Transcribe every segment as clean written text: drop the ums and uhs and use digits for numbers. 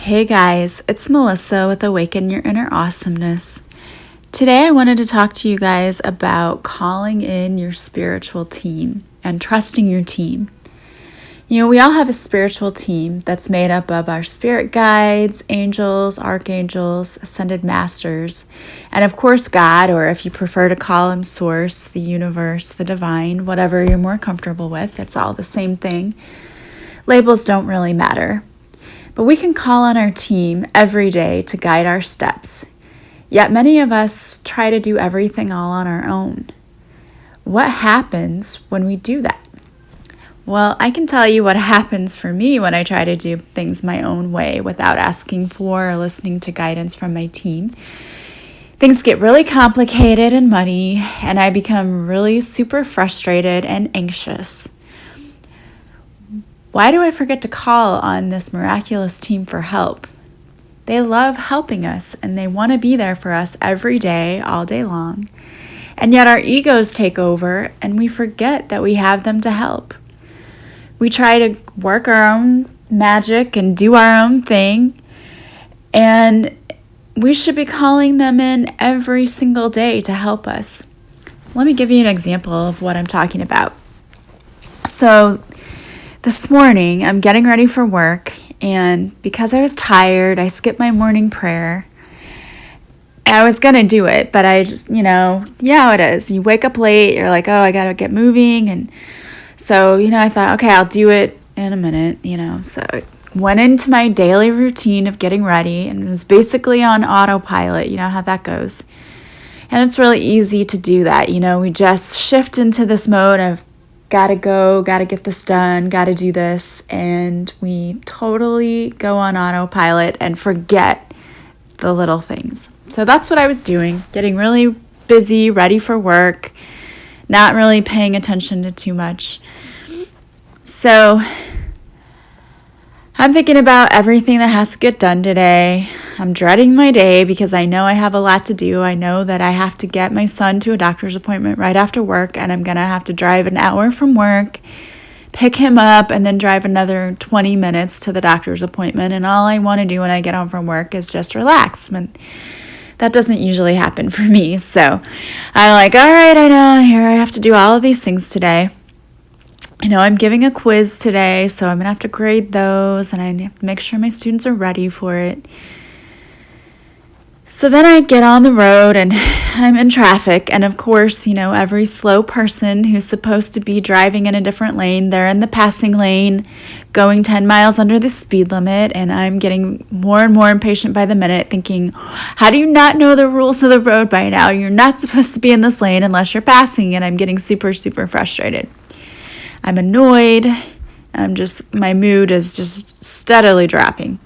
Hey guys, it's Melissa with Awaken Your Inner Awesomeness. Today I wanted to talk to you guys about calling in your spiritual team and trusting your team. We all have a spiritual team that's made up of our spirit guides, angels, archangels, ascended masters, and of course God, or if you prefer to call him Source, the universe, the divine, whatever you're more comfortable with. It's all the same thing. Labels don't really matter. But we can call on our team every day to guide our steps. Yet many of us try to do everything all on our own. What happens when we do that? Well, I can tell you what happens for me when I try to do things my own way without asking for or listening to guidance from my team. Things get really complicated and muddy, and I become really super frustrated and anxious. Why do I forget to call on this miraculous team for help? They love helping us and they want to be there for us every day, all day long. And yet our egos take over and we forget that we have them to help. We try to work our own magic and do our own thing. And we should be calling them in every single day to help us. Let me give you an example of what I'm talking about. So, this morning, I'm getting ready for work, and because I was tired, I skipped my morning prayer. I was going to do it, but I just, how it is. You wake up late, you're like, oh, I got to get moving, and so, I thought, okay, I'll do it in a minute, So I went into my daily routine of getting ready, and it was basically on autopilot, you know how that goes. And it's really easy to do that, we just shift into this mode of gotta go, gotta get this done, gotta do this, and we totally go on autopilot and forget the little things. So that's what I was doing, getting really busy, ready for work, not really paying attention to too much. So I'm thinking about everything that has to get done today. I'm dreading my day because I know I have a lot to do. I know that I have to get my son to a doctor's appointment right after work, and I'm going to have to drive an hour from work, pick him up, and then drive another 20 minutes to the doctor's appointment. And all I want to do when I get home from work is just relax. But that doesn't usually happen for me. So I'm like, all right, I know, here I have to do all of these things today. I'm giving a quiz today, so I'm going to have to grade those, and I have to make sure my students are ready for it. So then I get on the road, and I'm in traffic, and of course, every slow person who's supposed to be driving in a different lane, they're in the passing lane, going 10 miles under the speed limit, and I'm getting more and more impatient by the minute, thinking, how do you not know the rules of the road by now? You're not supposed to be in this lane unless you're passing, and I'm getting super, super frustrated. I'm annoyed. My mood is just steadily dropping.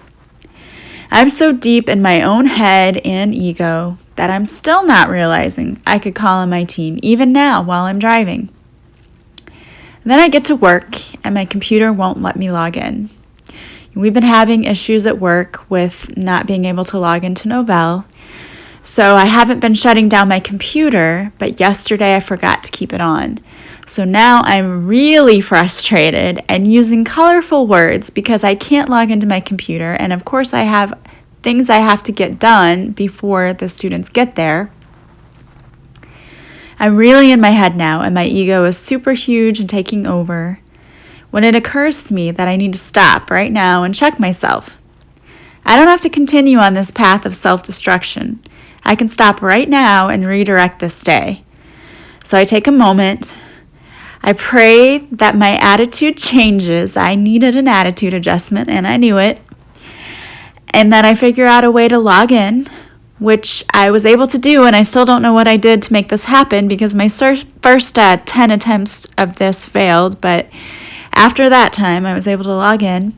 I'm so deep in my own head and ego that I'm still not realizing I could call on my team, even now while I'm driving. And then I get to work and my computer won't let me log in. We've been having issues at work with not being able to log into Novell. So I haven't been shutting down my computer, but yesterday I forgot to keep it on. So now I'm really frustrated and using colorful words because I can't log into my computer. And of course I have things I have to get done before the students get there. I'm really in my head now and my ego is super huge and taking over when it occurs to me that I need to stop right now and check myself. I don't have to continue on this path of self-destruction. I can stop right now and redirect this day. So I take a moment. I pray that my attitude changes. I needed an attitude adjustment, and I knew it. And then I figure out a way to log in, which I was able to do, and I still don't know what I did to make this happen because my first 10 attempts of this failed. But after that time, I was able to log in.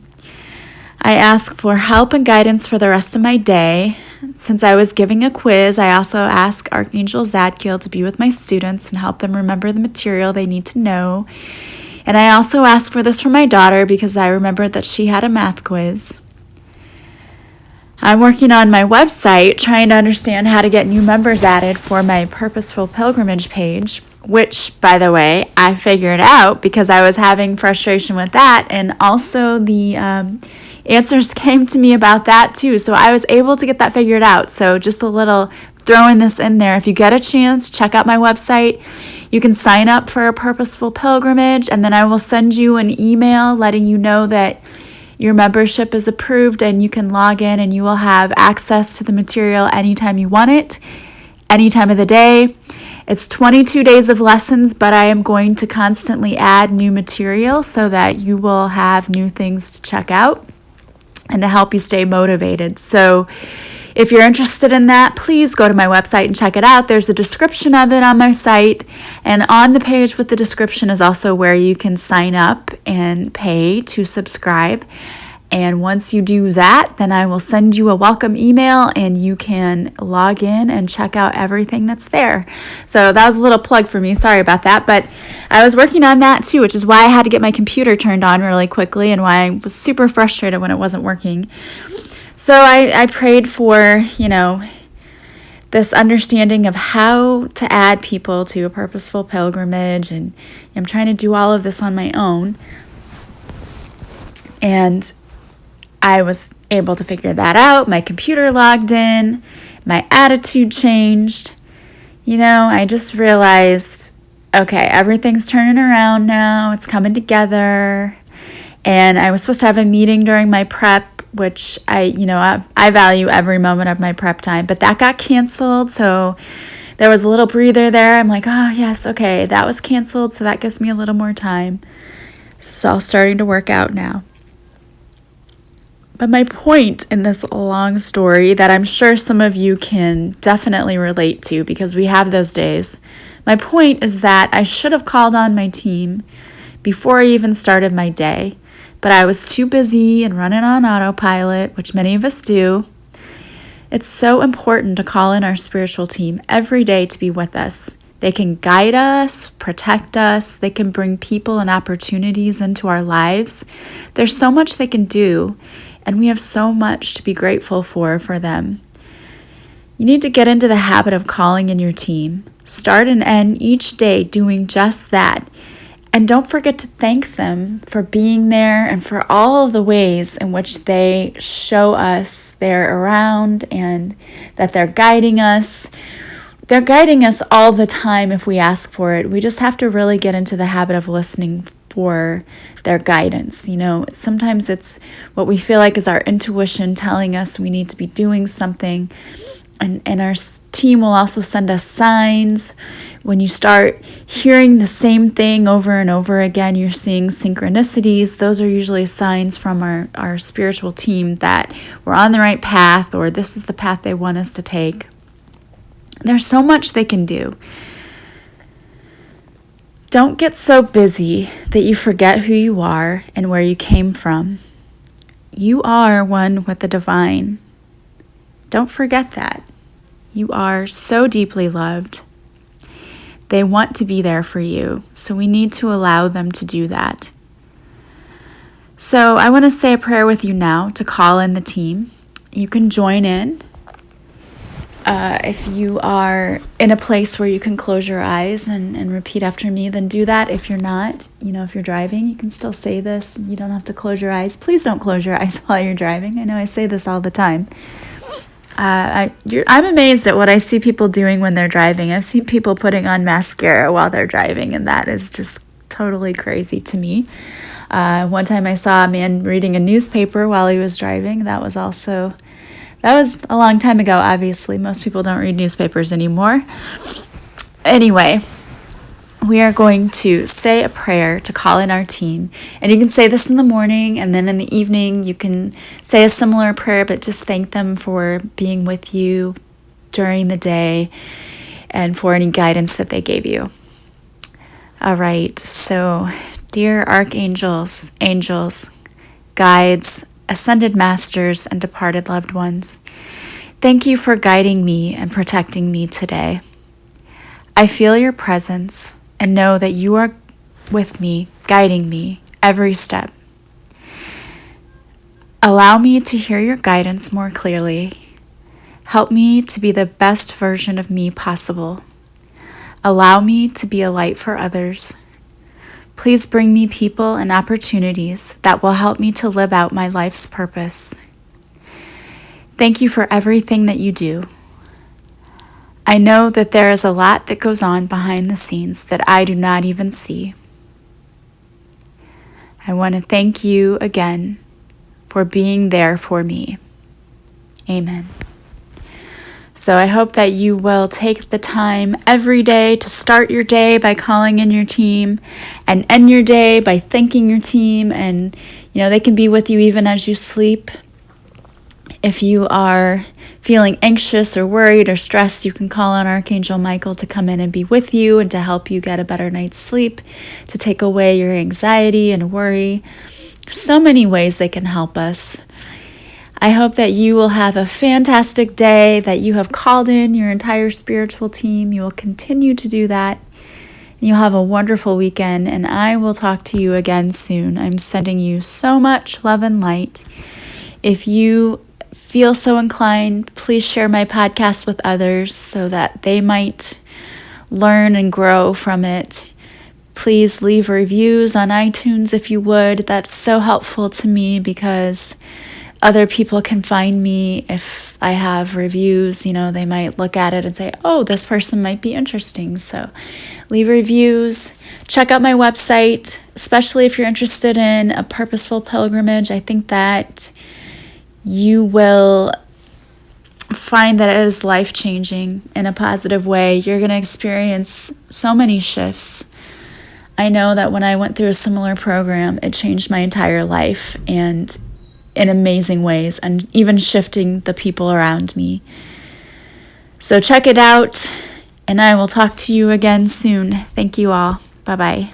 I ask for help and guidance for the rest of my day. Since I was giving a quiz, I also ask Archangel Zadkiel to be with my students and help them remember the material they need to know. And I also ask for this for my daughter because I remembered that she had a math quiz. I'm working on my website, trying to understand how to get new members added for my Purposeful Pilgrimage page, which, by the way, I figured out because I was having frustration with that, and also the answers came to me about that too. So I was able to get that figured out. So just a little throwing this in there. If you get a chance, check out my website. You can sign up for a purposeful pilgrimage, and then I will send you an email letting you know that your membership is approved and you can log in and you will have access to the material anytime you want it, any time of the day. It's 22 days of lessons, but I am going to constantly add new material so that you will have new things to check out and to help you stay motivated. So if you're interested in that, please go to my website and check it out. There's a description of it on my site, and on the page with the description is also where you can sign up and pay to subscribe. And once you do that, then I will send you a welcome email and you can log in and check out everything that's there. So that was a little plug for me. Sorry about that. But I was working on that too, which is why I had to get my computer turned on really quickly and why I was super frustrated when it wasn't working. So I prayed for, this understanding of how to add people to a purposeful pilgrimage. And I'm trying to do all of this on my own. And I was able to figure that out. My computer logged in. My attitude changed. I just realized, okay, everything's turning around now. It's coming together. And I was supposed to have a meeting during my prep, which I value every moment of my prep time. But that got canceled. So there was a little breather there. I'm like, oh, yes, okay, that was canceled. So that gives me a little more time. It's all starting to work out now. But my point in this long story that I'm sure some of you can definitely relate to because we have those days, my point is that I should have called on my team before I even started my day, but I was too busy and running on autopilot, which many of us do. It's so important to call in our spiritual team every day to be with us. They can guide us, protect us. They can bring people and opportunities into our lives. There's so much they can do, and we have so much to be grateful for them. You need to get into the habit of calling in your team. Start and end each day doing just that. And don't forget to thank them for being there and for all of the ways in which they show us they're around and that they're guiding us. They're guiding us all the time if we ask for it. We just have to really get into the habit of listening for their guidance. Sometimes it's what we feel like is our intuition telling us we need to be doing something. And our team will also send us signs. When you start hearing the same thing over and over again, you're seeing synchronicities. Those are usually signs from our spiritual team that we're on the right path or this is the path they want us to take. There's so much they can do. Don't get so busy that you forget who you are and where you came from. You are one with the divine. Don't forget that. You are so deeply loved. They want to be there for you, so we need to allow them to do that. So I want to say a prayer with you now to call in the team. You can join in. If you are in a place where you can close your eyes and repeat after me, then do that. If you're not, if you're driving, you can still say this. You don't have to close your eyes. Please don't close your eyes while you're driving. I know I say this all the time. I'm amazed at what I see people doing when they're driving. I've seen people putting on mascara while they're driving, and that is just totally crazy to me. One time I saw a man reading a newspaper while he was driving. That was a long time ago, obviously. Most people don't read newspapers anymore. Anyway, we are going to say a prayer to call in our team. And you can say this in the morning, and then in the evening you can say a similar prayer, but just thank them for being with you during the day and for any guidance that they gave you. All right, so dear archangels, angels, guides, ascended masters, and departed loved ones, thank you for guiding me and protecting me today. I feel your presence and know that you are with me, guiding me every step. Allow me to hear your guidance more clearly. Help me to be the best version of me possible. Allow me to be a light for others. Please bring me people and opportunities that will help me to live out my life's purpose. Thank you for everything that you do. I know that there is a lot that goes on behind the scenes that I do not even see. I want to thank you again for being there for me. Amen. So I hope that you will take the time every day to start your day by calling in your team and end your day by thanking your team. And, they can be with you even as you sleep. If you are feeling anxious or worried or stressed, you can call on Archangel Michael to come in and be with you and to help you get a better night's sleep, to take away your anxiety and worry. So many ways they can help us. I hope that you will have a fantastic day, that you have called in your entire spiritual team. You will continue to do that. You'll have a wonderful weekend, and I will talk to you again soon. I'm sending you so much love and light. If you feel so inclined, please share my podcast with others so that they might learn and grow from it. Please leave reviews on iTunes if you would. That's so helpful to me because other people can find me if I have reviews. They might look at it and say, oh, this person might be interesting. So leave reviews. Check out my website, especially if you're interested in a purposeful pilgrimage. I think that you will find that it is life-changing in a positive way. You're going to experience so many shifts. I know that when I went through a similar program, it changed my entire life and in amazing ways, and even shifting the people around me. So check it out, and I will talk to you again soon. Thank you all. Bye-bye.